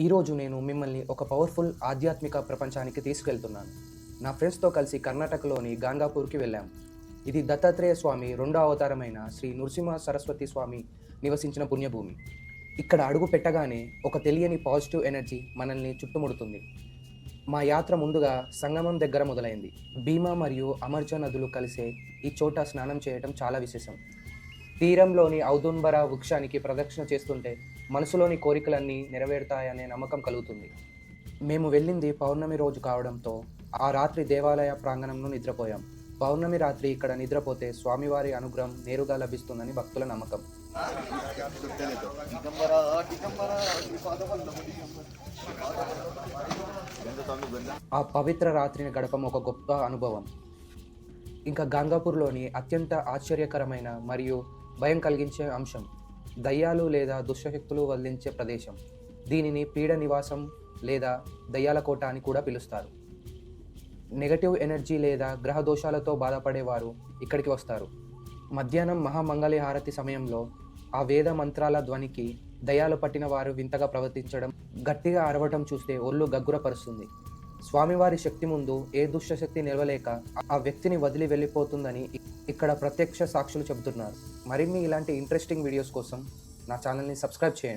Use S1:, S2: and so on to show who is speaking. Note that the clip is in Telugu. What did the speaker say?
S1: ఈరోజు నేను మిమ్మల్ని ఒక పవర్ఫుల్ ఆధ్యాత్మిక ప్రపంచానికి తీసుకెళ్తున్నాను. నా ఫ్రెండ్స్తో కలిసి కర్ణాటకలోని గాంగాపూర్కి వెళ్ళాం. ఇది దత్తాత్రేయ స్వామి రెండో అవతారమైన శ్రీ నృసింహ సరస్వతి స్వామి నివసించిన పుణ్యభూమి. ఇక్కడ అడుగు పెట్టగానే ఒక తెలియని పాజిటివ్ ఎనర్జీ మనల్ని చుట్టుముడుతుంది. మా యాత్ర ముందుగా సంగమం దగ్గర మొదలైంది. భీమా మరియు అమర్జ నదులు కలిసే ఈ చోట స్నానం చేయటం చాలా విశేషం. తీరంలోని ఔదుంబర వృక్షానికి ప్రదక్షిణ చేస్తుంటే మనసులోని కోరికలన్నీ నెరవేరుతాయనే నమ్మకం కలుగుతుంది. మేము వెళ్ళింది పౌర్ణమి రోజు కావడంతో ఆ రాత్రి దేవాలయ ప్రాంగణంలో నిద్రపోయాం. పౌర్ణమి రాత్రి ఇక్కడ నిద్రపోతే స్వామివారి అనుగ్రహం నేరుగా లభిస్తుందని భక్తుల నమ్మకం. ఆ పవిత్ర రాత్రిని గడపం ఒక గొప్ప అనుభవం. ఇంకా గంగాపూర్లోని అత్యంత ఆశ్చర్యకరమైన మరియు భయం కలిగించే అంశం దయ్యాలు లేదా దుష్టశక్తులు వదిలించే ప్రదేశం. దీనిని పీడ నివాసం లేదా దయ్యాల కోట అని కూడా పిలుస్తారు. నెగటివ్ ఎనర్జీ లేదా గ్రహ దోషాలతో బాధపడేవారు ఇక్కడికి వస్తారు. మధ్యాహ్నం మహామంగళి హారతి సమయంలో ఆ వేద మంత్రాల ధ్వనికి దయ్యాలు పట్టిన వారు వింతగా ప్రవర్తించడం, గట్టిగా అరవటం చూస్తే ఒళ్ళు గగ్గురపరుస్తుంది. స్వామివారి శక్తి ముందు ఏ దుష్టశక్తి నిలవలేక ఆ వ్యక్తిని వదిలి వెళ్ళిపోతుందని ఇక్కడ ప్రత్యక్ష సాక్షులు చెబుతున్నారు. మరిన్ని ఇలాంటి ఇంట్రెస్టింగ్ వీడియోస్ కోసం నా ఛానల్ని సబ్స్క్రైబ్ చేయండి.